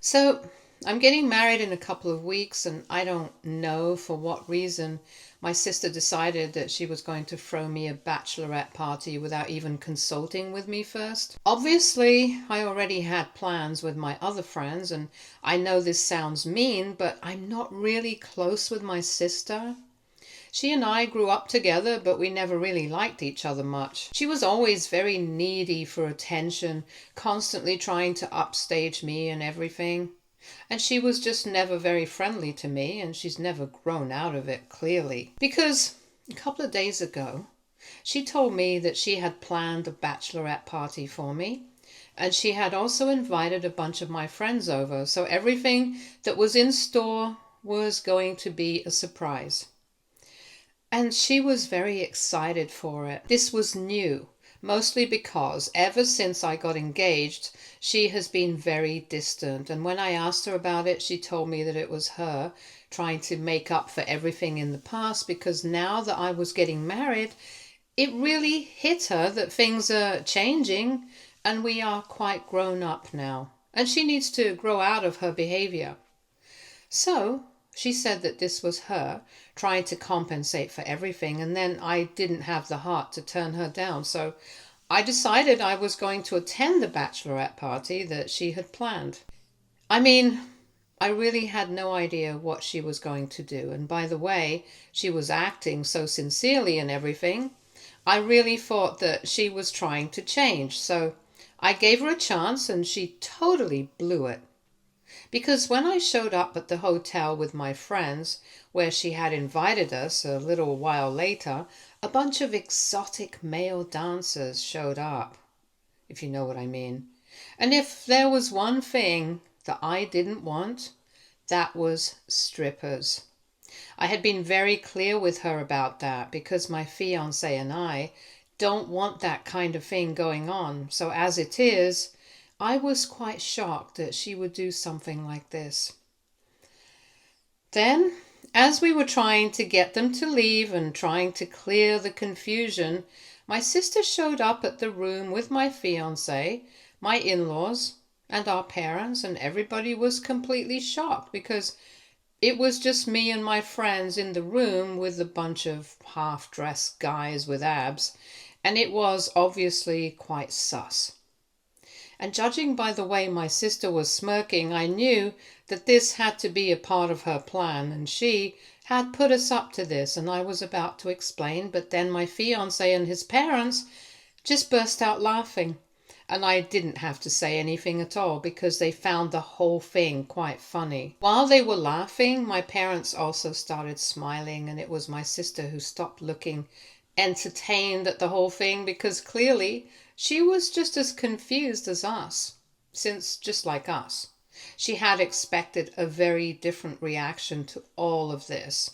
So, I'm getting married in a couple of weeks, and I don't know for what reason my sister decided that she was going to throw me a bachelorette party without even consulting with me first. Obviously, I already had plans with my other friends, and I know this sounds mean, but I'm not really close with my sister. She and I grew up together, but we never really liked each other much. She was always very needy for attention, constantly trying to upstage me and everything. And she was just never very friendly to me, and she's never grown out of it, clearly. Because a couple of days ago, she told me that she had planned a bachelorette party for me, and she had also invited a bunch of my friends over, so everything that was in store was going to be a surprise. And she was very excited for it. This was new, mostly because ever since I got engaged, she has been very distant. And when I asked her about it, she told me that it was her trying to make up for everything in the past, because now that I was getting married, it really hit her that things are changing and we are quite grown up now. And she needs to grow out of her behavior. So she said that this was her trying to compensate for everything, and then I didn't have the heart to turn her down. So I decided I was going to attend the bachelorette party that she had planned. I mean, I really had no idea what she was going to do. And by the way, she was acting so sincerely and everything. I really thought that she was trying to change. So I gave her a chance, and she totally blew it. Because when I showed up at the hotel with my friends, where she had invited us a little while later, a bunch of exotic male dancers showed up, if you know what I mean. And if there was one thing that I didn't want, that was strippers. I had been very clear with her about that, because my fiance and I don't want that kind of thing going on. So as it is, I was quite shocked that she would do something like this. Then, as we were trying to get them to leave and trying to clear the confusion, my sister showed up at the room with my fiance, my in-laws, and our parents, and everybody was completely shocked because it was just me and my friends in the room with a bunch of half-dressed guys with abs, and it was obviously quite sus. And judging by the way my sister was smirking, I knew that this had to be a part of her plan, and she had put us up to this, and I was about to explain, but then my fiance and his parents just burst out laughing. And I didn't have to say anything at all because they found the whole thing quite funny. While they were laughing, my parents also started smiling, and it was my sister who stopped looking entertained at the whole thing, because clearly she was just as confused as us, since just like us, she had expected a very different reaction to all of this.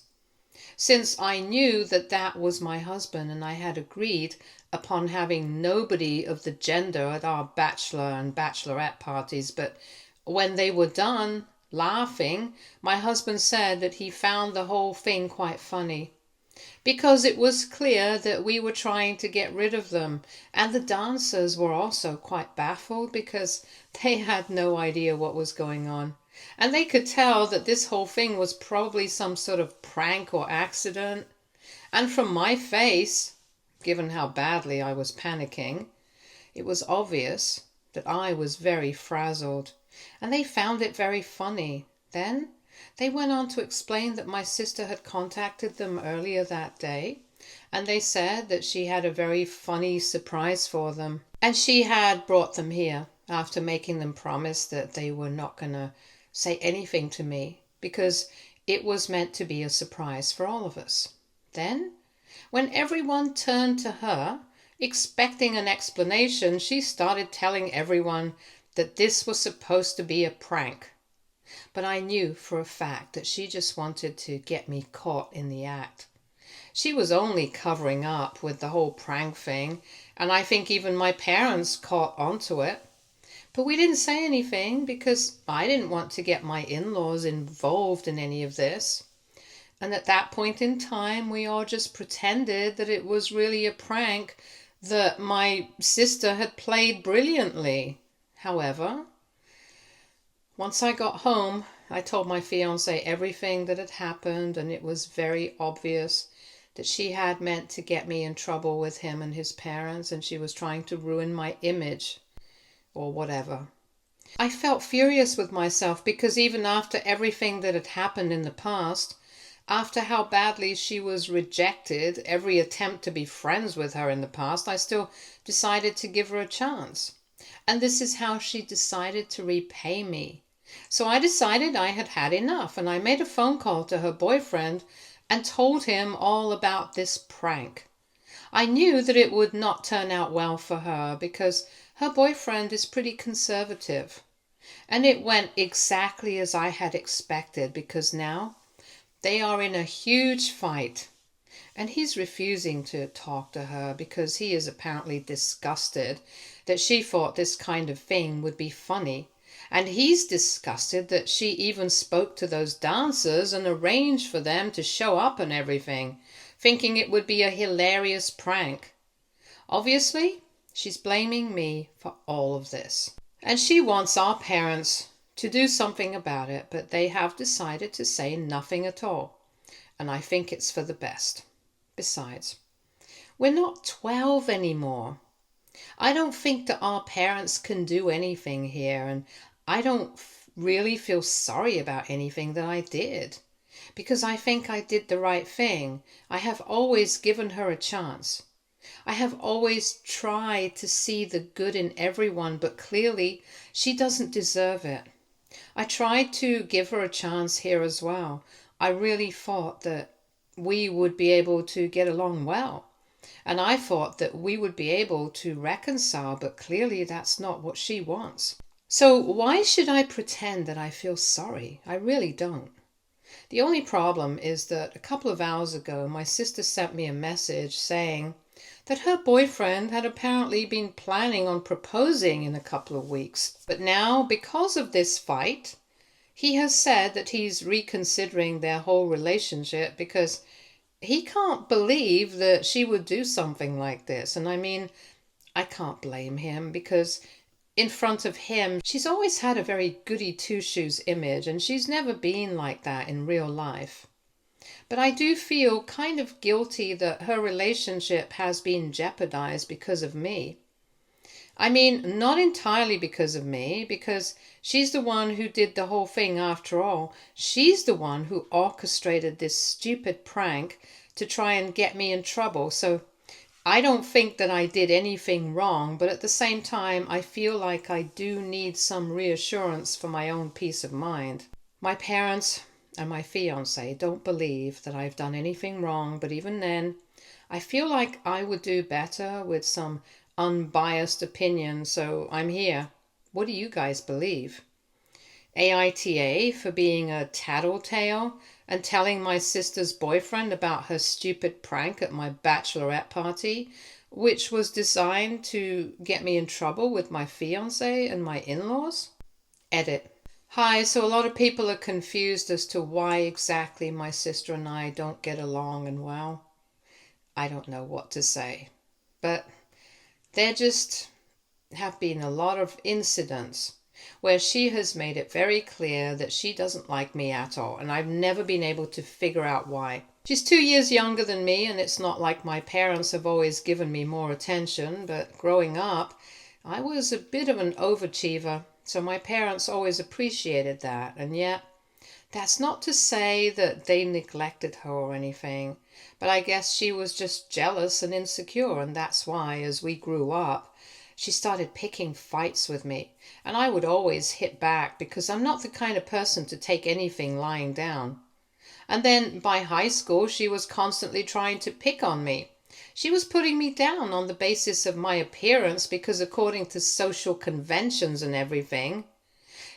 Since I knew that that was my husband, and I had agreed upon having nobody of the gender at our bachelor and bachelorette parties, but when they were done laughing, my husband said that he found the whole thing quite funny, because it was clear that we were trying to get rid of them, and the dancers were also quite baffled because they had no idea what was going on. And they could tell that this whole thing was probably some sort of prank or accident. And from my face, given how badly I was panicking, it was obvious that I was very frazzled, and they found it very funny. Then they went on to explain that my sister had contacted them earlier that day, and they said that she had a very funny surprise for them. And she had brought them here after making them promise that they were not going to say anything to me, because it was meant to be a surprise for all of us. Then, when everyone turned to her, expecting an explanation, she started telling everyone that this was supposed to be a prank. But I knew for a fact that she just wanted to get me caught in the act. She was only covering up with the whole prank thing, and I think even my parents caught onto it. But we didn't say anything because I didn't want to get my in-laws involved in any of this. And at that point in time, we all just pretended that it was really a prank that my sister had played brilliantly. However, Once I got home, I told my fiance everything that had happened, and it was very obvious that she had meant to get me in trouble with him and his parents, and she was trying to ruin my image or whatever. I felt furious with myself because even after everything that had happened in the past, after how badly she was rejected, every attempt to be friends with her in the past, I still decided to give her a chance. And this is how she decided to repay me. So I decided I had had enough, and I made a phone call to her boyfriend and told him all about this prank. I knew that it would not turn out well for her because her boyfriend is pretty conservative. And it went exactly as I had expected because now they are in a huge fight. And he's refusing to talk to her because he is apparently disgusted that she thought this kind of thing would be funny. And he's disgusted that she even spoke to those dancers and arranged for them to show up and everything, thinking it would be a hilarious prank. Obviously, she's blaming me for all of this. And she wants our parents to do something about it, but they have decided to say nothing at all. And I think it's for the best. Besides, we're not 12 anymore. I don't think that our parents can do anything here, and I don't really feel sorry about anything that I did, because I think I did the right thing. I have always given her a chance. I have always tried to see the good in everyone, but clearly she doesn't deserve it. I tried to give her a chance here as well. I really thought that we would be able to get along well. And I thought that we would be able to reconcile, but clearly that's not what she wants. So why should I pretend that I feel sorry? I really don't. The only problem is that a couple of hours ago, my sister sent me a message saying that her boyfriend had apparently been planning on proposing in a couple of weeks. But now, because of this fight, he has said that he's reconsidering their whole relationship because he can't believe that she would do something like this. And I mean, I can't blame him because in front of him, she's always had a very goody two-shoes image, and she's never been like that in real life. But I do feel kind of guilty that her relationship has been jeopardized because of me. I mean, not entirely because of me, because she's the one who did the whole thing after all. She's the one who orchestrated this stupid prank to try and get me in trouble. So I don't think that I did anything wrong, but at the same time, I feel like I do need some reassurance for my own peace of mind. My parents and my fiance don't believe that I've done anything wrong, but even then, I feel like I would do better with some unbiased opinion, so I'm here. What do you guys believe? AITA for being a tattletale and telling my sister's boyfriend about her stupid prank at my bachelorette party, which was designed to get me in trouble with my fiance and my in-laws? Edit. Hi, so a lot of people are confused as to why exactly my sister and I don't get along, and well, I don't know what to say. But there just have been a lot of incidents where she has made it very clear that she doesn't like me at all, and I've never been able to figure out why. She's 2 years younger than me, and it's not like my parents have always given me more attention, but growing up, I was a bit of an overachiever, so my parents always appreciated that, and yet that's not to say that they neglected her or anything, but I guess she was just jealous and insecure, and that's why, as we grew up, she started picking fights with me, and I would always hit back because I'm not the kind of person to take anything lying down. And then by high school, she was constantly trying to pick on me. She was putting me down on the basis of my appearance because according to social conventions and everything,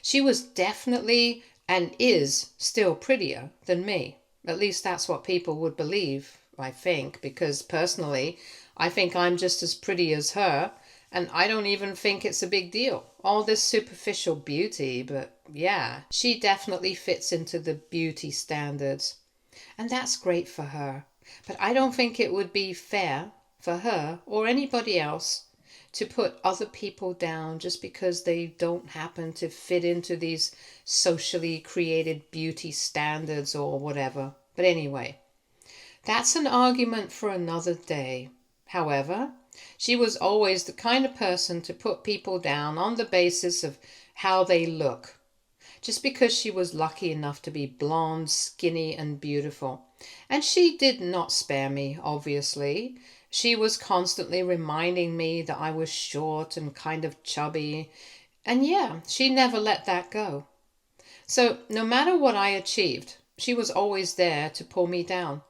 she was definitely and is still prettier than me. At least that's what people would believe, I think, because personally, I think I'm just as pretty as her. And I don't even think it's a big deal. All this superficial beauty, but yeah, she definitely fits into the beauty standards. And that's great for her. But I don't think it would be fair for her or anybody else to put other people down just because they don't happen to fit into these socially created beauty standards or whatever. But anyway, that's an argument for another day. However, she was always the kind of person to put people down on the basis of how they look, just because she was lucky enough to be blonde, skinny, and beautiful. And she did not spare me, obviously. She was constantly reminding me that I was short and kind of chubby. And yeah, she never let that go. So no matter what I achieved, she was always there to pull me down.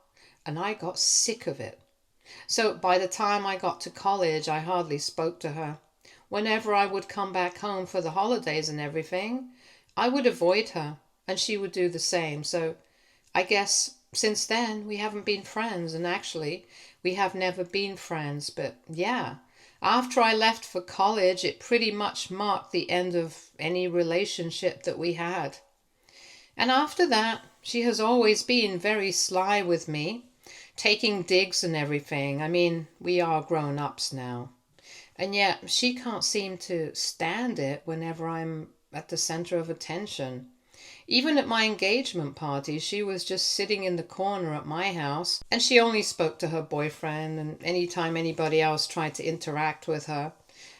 And I got sick of it. So by the time I got to college, I hardly spoke to her. Whenever I would come back home for the holidays and everything, I would avoid her, and she would do the same. So I guess since then we haven't been friends, and actually we have never been friends. But yeah, after I left for college, it pretty much marked the end of any relationship that we had. And after that, she has always been very sly with me, taking digs and everything. I mean, we are grown-ups now. And yet she can't seem to stand it whenever I'm at the center of attention. Even at my engagement party, she was just sitting in the corner at my house, and she only spoke to her boyfriend, and anytime anybody else tried to interact with her,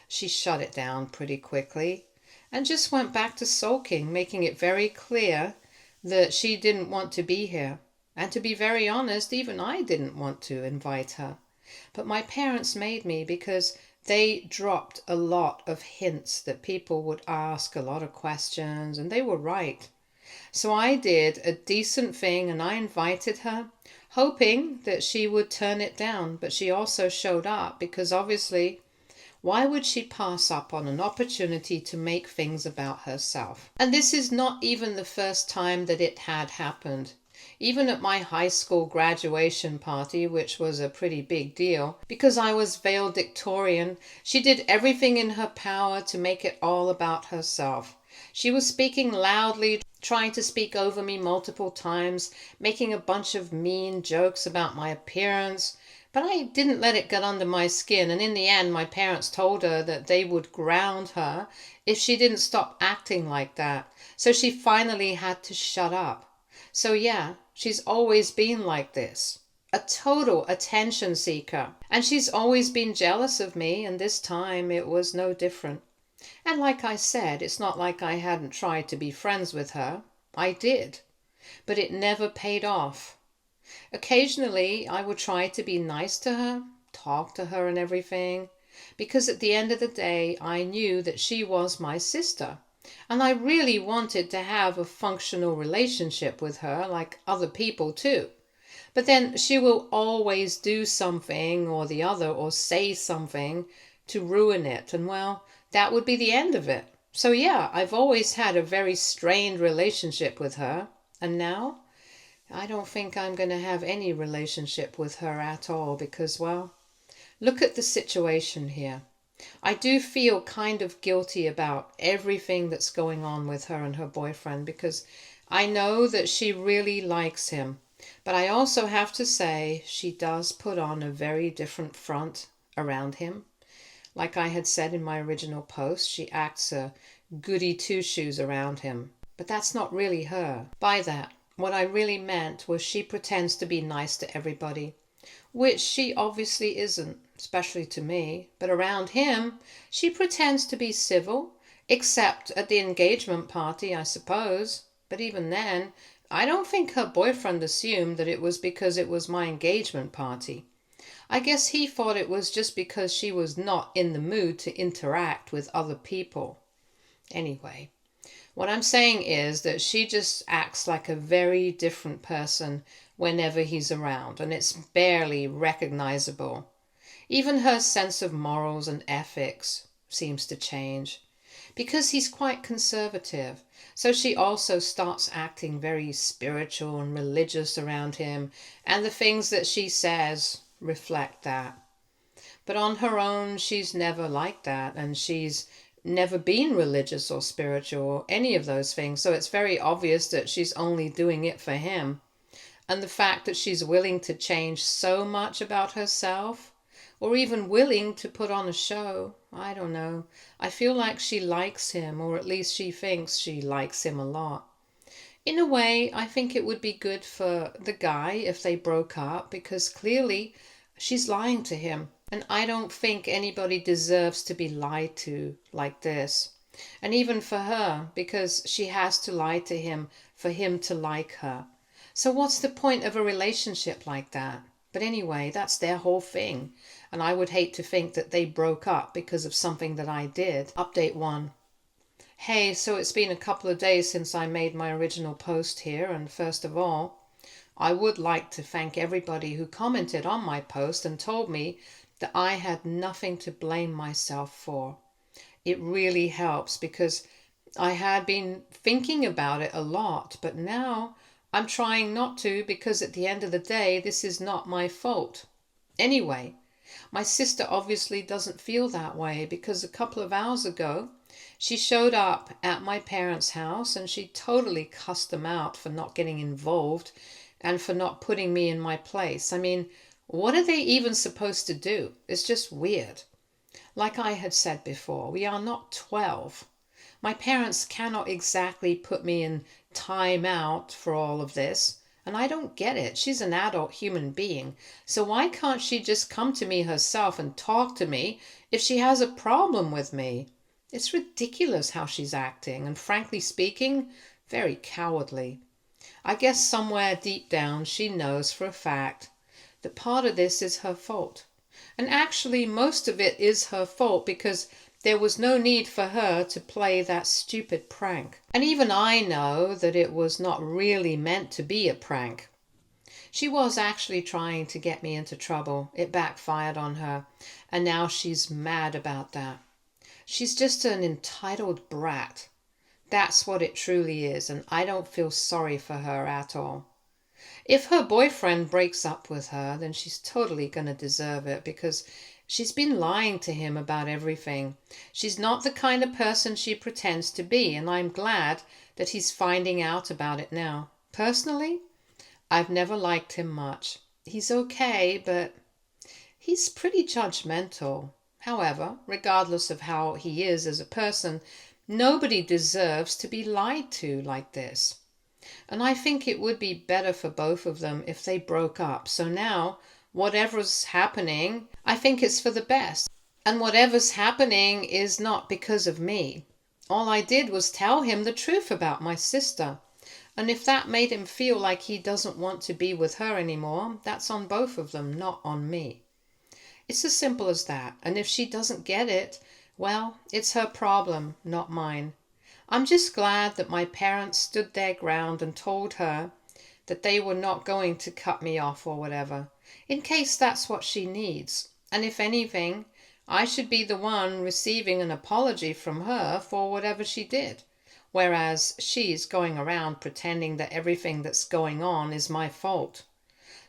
she shut it down pretty quickly and just went back to sulking, making it very clear that she didn't want to be here. And to be very honest, even I didn't want to invite her. But my parents made me because they dropped a lot of hints that people would ask a lot of questions, and they were right. So I did a decent thing and I invited her, hoping that she would turn it down. But she also showed up because obviously, why would she pass up on an opportunity to make things about herself? And this is not even the first time that it had happened. Even at my high school graduation party, which was a pretty big deal, because I was valedictorian, she did everything in her power to make it all about herself. She was speaking loudly, trying to speak over me multiple times, making a bunch of mean jokes about my appearance. But I didn't let it get under my skin, and in the end my parents told her that they would ground her if she didn't stop acting like that. So she finally had to shut up. So yeah, she's always been like this. A total attention seeker. And she's always been jealous of me, and this time it was no different. And like I said, it's not like I hadn't tried to be friends with her. I did. But it never paid off. Occasionally I would try to be nice to her, talk to her and everything, because at the end of the day I knew that she was my sister. And I really wanted to have a functional relationship with her, like other people too. But then she will always do something or the other or say something to ruin it. And well, that would be the end of it. So yeah, I've always had a very strained relationship with her. And now, I don't think I'm going to have any relationship with her at all because, well, look at the situation here. I do feel kind of guilty about everything that's going on with her and her boyfriend because I know that she really likes him. But I also have to say she does put on a very different front around him. Like I had said in my original post, she acts a goody two-shoes around him. But that's not really her. By that, what I really meant was she pretends to be nice to everybody, which she obviously isn't, especially to me. But around him, she pretends to be civil, except at the engagement party, I suppose. But even then, I don't think her boyfriend assumed that it was because it was my engagement party. I guess he thought it was just because she was not in the mood to interact with other people. Anyway, what I'm saying is that she just acts like a very different person whenever he's around, and it's barely recognizable. Even her sense of morals and ethics seems to change, because he's quite conservative. So she also starts acting very spiritual and religious around him, and the things that she says reflect that. But on her own, she's never like that, and she's never been religious or spiritual or any of those things. So it's very obvious that she's only doing it for him. And the fact that she's willing to change so much about herself, or even willing to put on a show. I don't know. I feel like she likes him, or at least she thinks she likes him a lot. In a way, I think it would be good for the guy if they broke up, because clearly she's lying to him. And I don't think anybody deserves to be lied to like this. And even for her, because she has to lie to him for him to like her. So what's the point of a relationship like that? But anyway, that's their whole thing. And I would hate to think that they broke up because of something that I did. Update 1. Hey, so it's been a couple of days since I made my original post here, and first of all, I would like to thank everybody who commented on my post and told me that I had nothing to blame myself for. It really helps because I had been thinking about it a lot, but now I'm trying not to, because at the end of the day, this is not my fault. Anyway, my sister obviously doesn't feel that way, because a couple of hours ago, she showed up at my parents' house and she totally cussed them out for not getting involved and for not putting me in my place. I mean, what are they even supposed to do? It's just weird. Like I had said before, we are not 12. My parents cannot exactly put me in time out for all of this, and I don't get it. She's an adult human being, so why can't she just come to me herself and talk to me if she has a problem with me? It's ridiculous how she's acting, and frankly speaking, very cowardly. I guess somewhere deep down she knows for a fact that part of this is her fault. And actually most of it is her fault, because there was no need for her to play that stupid prank. And even I know that it was not really meant to be a prank. She was actually trying to get me into trouble. It backfired on her, and now she's mad about that. She's just an entitled brat. That's what it truly is, and I don't feel sorry for her at all. If her boyfriend breaks up with her, then she's totally going to deserve it, because she's been lying to him about everything. She's not the kind of person she pretends to be, and I'm glad that he's finding out about it now. Personally, I've never liked him much. He's okay, but he's pretty judgmental. However, regardless of how he is as a person, nobody deserves to be lied to like this. And I think it would be better for both of them if they broke up. So now, whatever's happening, I think it's for the best. And whatever's happening is not because of me. All I did was tell him the truth about my sister. And if that made him feel like he doesn't want to be with her anymore, that's on both of them, not on me. It's as simple as that. And if she doesn't get it, well, it's her problem, not mine. I'm just glad that my parents stood their ground and told her that they were not going to cut me off or whatever, in case that's what she needs. And if anything, I should be the one receiving an apology from her for whatever she did, whereas she's going around pretending that everything that's going on is my fault.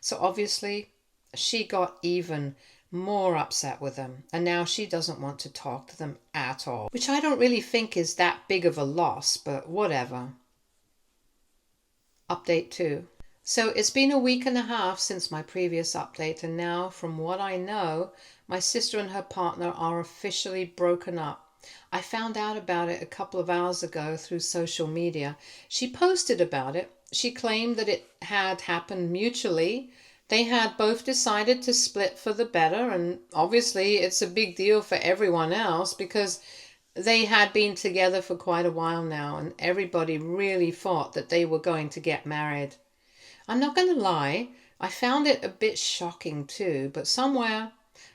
So obviously, she got even more upset with them, and now she doesn't want to talk to them at all, which I don't really think is that big of a loss, but whatever. Update 2. So it's been a week and a half since my previous update, and now, from what I know, my sister and her partner are officially broken up. I found out about it a couple of hours ago through social media. She posted about it. She claimed that it had happened mutually. They had both decided to split for the better, and obviously it's a big deal for everyone else because they had been together for quite a while now, and everybody really thought that they were going to get married. I'm not going to lie, I found it a bit shocking too, but somewhere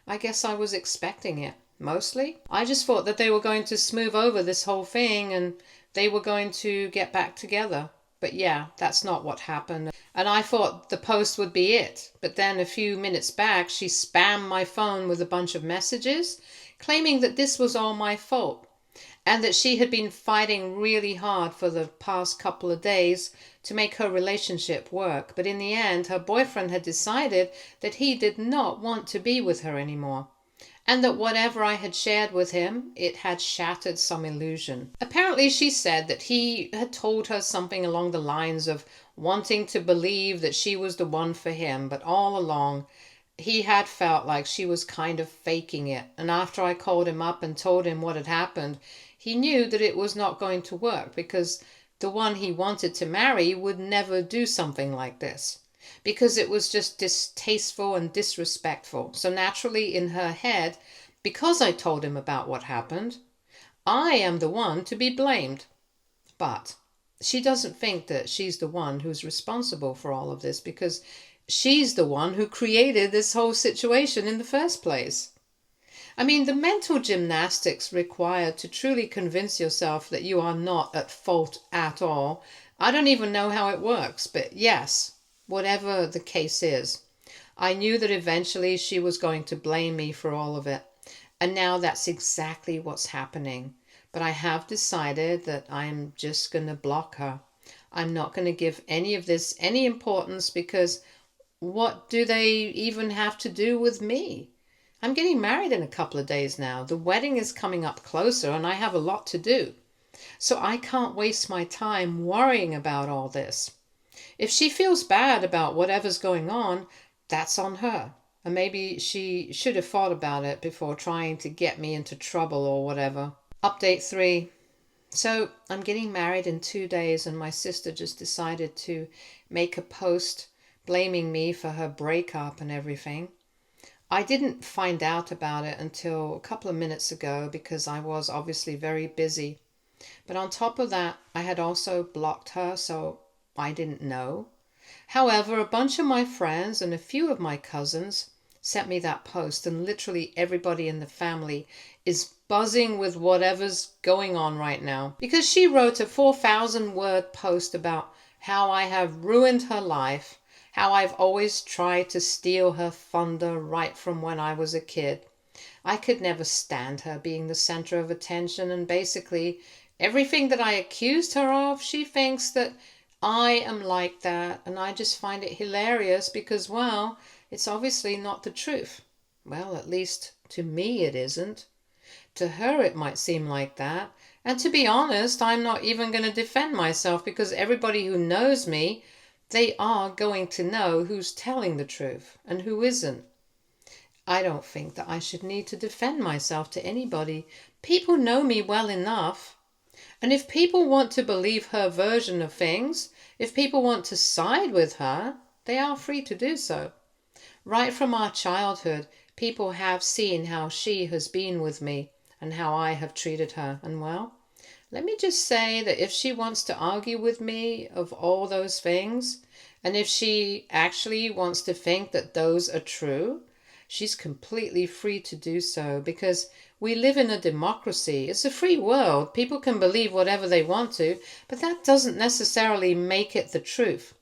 I guess I was expecting it. Mostly, I just thought that they were going to smooth over this whole thing and they were going to get back together. But yeah, that's not what happened. And I thought the post would be it. But then a few minutes back, she spammed my phone with a bunch of messages, claiming that this was all my fault, and that she had been fighting really hard for the past couple of days to make her relationship work. But in the end, her boyfriend had decided that he did not want to be with her anymore, and that whatever I had shared with him, it had shattered some illusion. Apparently she said that he had told her something along the lines of wanting to believe that she was the one for him, but all along he had felt like she was kind of faking it. And after I called him up and told him what had happened, he knew that it was not going to work because the one he wanted to marry would never do something like this because it was just distasteful and disrespectful. So naturally, in her head, because I told him about what happened, I am the one to be blamed. But she doesn't think that she's the one who's responsible for all of this because she's the one who created this whole situation in the first place. I mean, the mental gymnastics required to truly convince yourself that you are not at fault at all. I don't even know how it works, but yes, whatever the case is, I knew that eventually she was going to blame me for all of it. And now that's exactly what's happening. But I have decided that I'm just going to block her. I'm not going to give any of this any importance because what do they even have to do with me? I'm getting married in a couple of days now. The wedding is coming up closer and I have a lot to do. So I can't waste my time worrying about all this. If she feels bad about whatever's going on, that's on her. And maybe she should have thought about it before trying to get me into trouble or whatever. Update 3. So I'm getting married in 2 days and my sister just decided to make a post blaming me for her breakup and everything. I didn't find out about it until a couple of minutes ago because I was obviously very busy. But on top of that, I had also blocked her, so I didn't know. However, a bunch of my friends and a few of my cousins sent me that post, and literally everybody in the family is buzzing with whatever's going on right now. Because she wrote a 4,000-word post about how I have ruined her life, how I've always tried to steal her thunder right from when I was a kid. I could never stand her being the center of attention, and basically everything that I accused her of, she thinks that I am like that, and I just find it hilarious because, well, it's obviously not the truth. Well, at least to me it isn't. To her it might seem like that, and to be honest, I'm not even going to defend myself because everybody who knows me, they are going to know who's telling the truth and who isn't. I don't think that I should need to defend myself to anybody. People know me well enough. And if people want to believe her version of things, if people want to side with her, they are free to do so. Right from our childhood, people have seen how she has been with me and how I have treated her. And well, let me just say that if she wants to argue with me of all those things, and if she actually wants to think that those are true, she's completely free to do so because we live in a democracy. It's a free world. People can believe whatever they want to, but that doesn't necessarily make it the truth.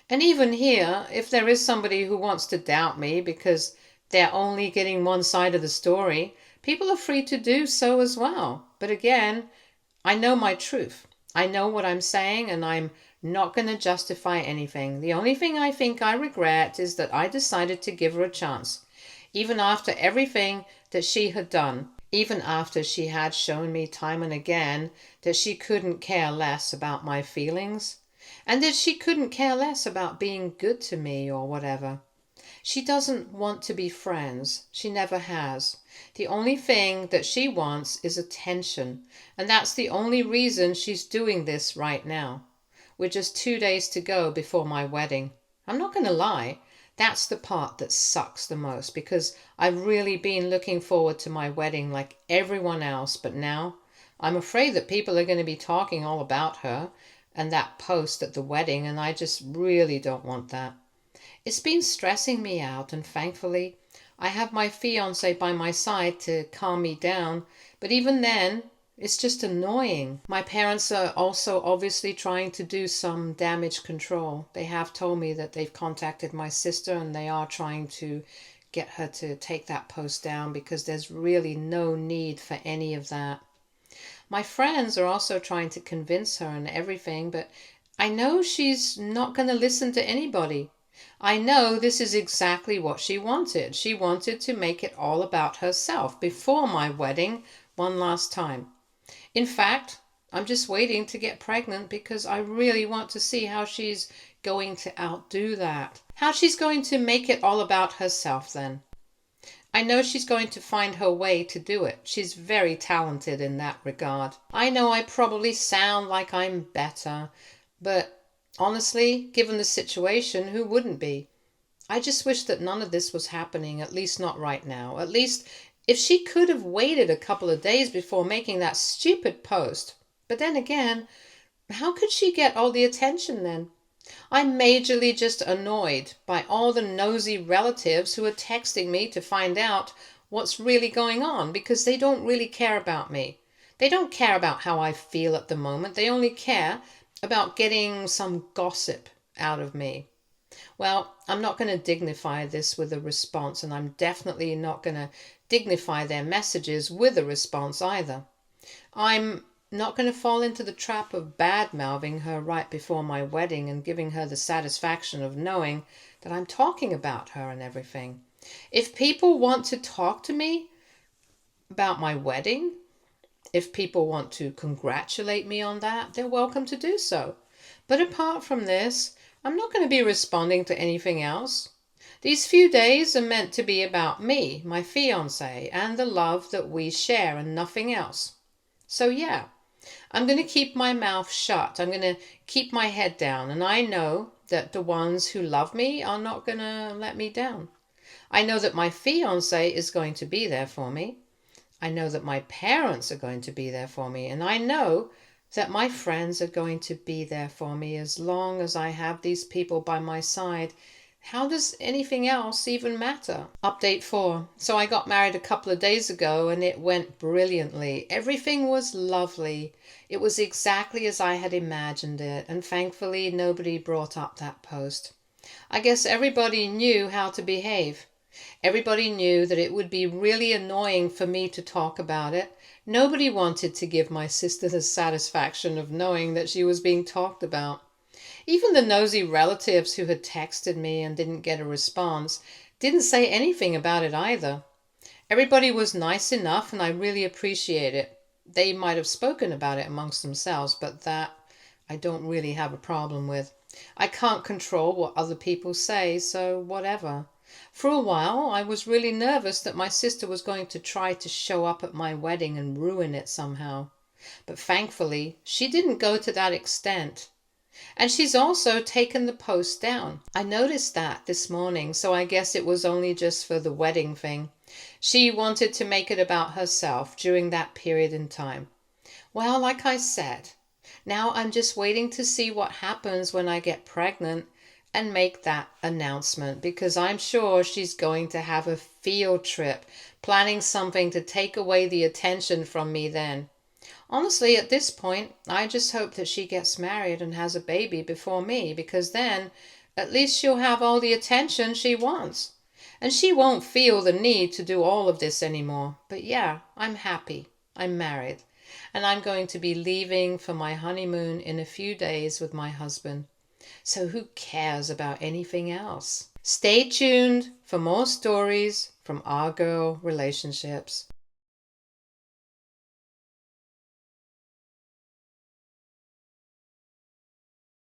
And even here, if there is somebody who wants to doubt me because they're only getting one side of the story, people are free to do so as well. But again, I know my truth. I know what I'm saying, and I'm not going to justify anything. The only thing I think I regret is that I decided to give her a chance. Even after everything that she had done, even after she had shown me time and again that she couldn't care less about my feelings, and that she couldn't care less about being good to me or whatever. She doesn't want to be friends. She never has. The only thing that she wants is attention, and that's the only reason she's doing this right now. We're just 2 days to go before my wedding. I'm not going to lie. That's the part that sucks the most because I've really been looking forward to my wedding like everyone else, but now I'm afraid that people are going to be talking all about her and that post at the wedding, and I just really don't want that. It's been stressing me out, and thankfully I have my fiancé by my side to calm me down, but even then it's just annoying. My parents are also obviously trying to do some damage control. They have told me that they've contacted my sister and they are trying to get her to take that post down because there's really no need for any of that. My friends are also trying to convince her and everything, but I know she's not going to listen to anybody. I know this is exactly what she wanted. She wanted to make it all about herself before my wedding one last time. In fact, I'm just waiting to get pregnant because I really want to see how she's going to outdo that. How she's going to make it all about herself then. I know she's going to find her way to do it. She's very talented in that regard. I know I probably sound like I'm better, but honestly, given the situation, who wouldn't be? I just wish that none of this was happening, at least not right now. At least if she could have waited a couple of days before making that stupid post. But then again, how could she get all the attention then? I'm majorly just annoyed by all the nosy relatives who are texting me to find out what's really going on because they don't really care about me. They don't care about how I feel at the moment. They only care about getting some gossip out of me. Well, I'm not going to dignify this with a response, and I'm definitely not going to dignify their messages with a response either. I'm not going to fall into the trap of bad-mouthing her right before my wedding and giving her the satisfaction of knowing that I'm talking about her and everything. If people want to talk to me about my wedding, if people want to congratulate me on that, they're welcome to do so. But apart from this, I'm not going to be responding to anything else. These few days are meant to be about me, my fiancé, and the love that we share and nothing else. So yeah, I'm going to keep my mouth shut. I'm going to keep my head down. And I know that the ones who love me are not going to let me down. I know that my fiancé is going to be there for me. I know that my parents are going to be there for me. And I know that my friends are going to be there for me as long as I have these people by my side. How does anything else even matter? Update 4. So I got married a couple of days ago and it went brilliantly. Everything was lovely. It was exactly as I had imagined it, and thankfully nobody brought up that post. I guess everybody knew how to behave. Everybody knew that it would be really annoying for me to talk about it. Nobody wanted to give my sister the satisfaction of knowing that she was being talked about. Even the nosy relatives who had texted me and didn't get a response didn't say anything about it either. Everybody was nice enough and I really appreciate it. They might have spoken about it amongst themselves, but that I don't really have a problem with. I can't control what other people say, so whatever. For a while, I was really nervous that my sister was going to try to show up at my wedding and ruin it somehow. But thankfully, she didn't go to that extent. And she's also taken the post down. I noticed that this morning, so I guess it was only just for the wedding thing. She wanted to make it about herself during that period in time. Well, like I said, now I'm just waiting to see what happens when I get pregnant and make that announcement, because I'm sure she's going to have a field trip, planning something to take away the attention from me then. Honestly, at this point, I just hope that she gets married and has a baby before me, because then at least she'll have all the attention she wants. And she won't feel the need to do all of this anymore. But yeah, I'm happy. I'm married. And I'm going to be leaving for my honeymoon in a few days with my husband. So who cares about anything else? Stay tuned for more stories from our girl relationships.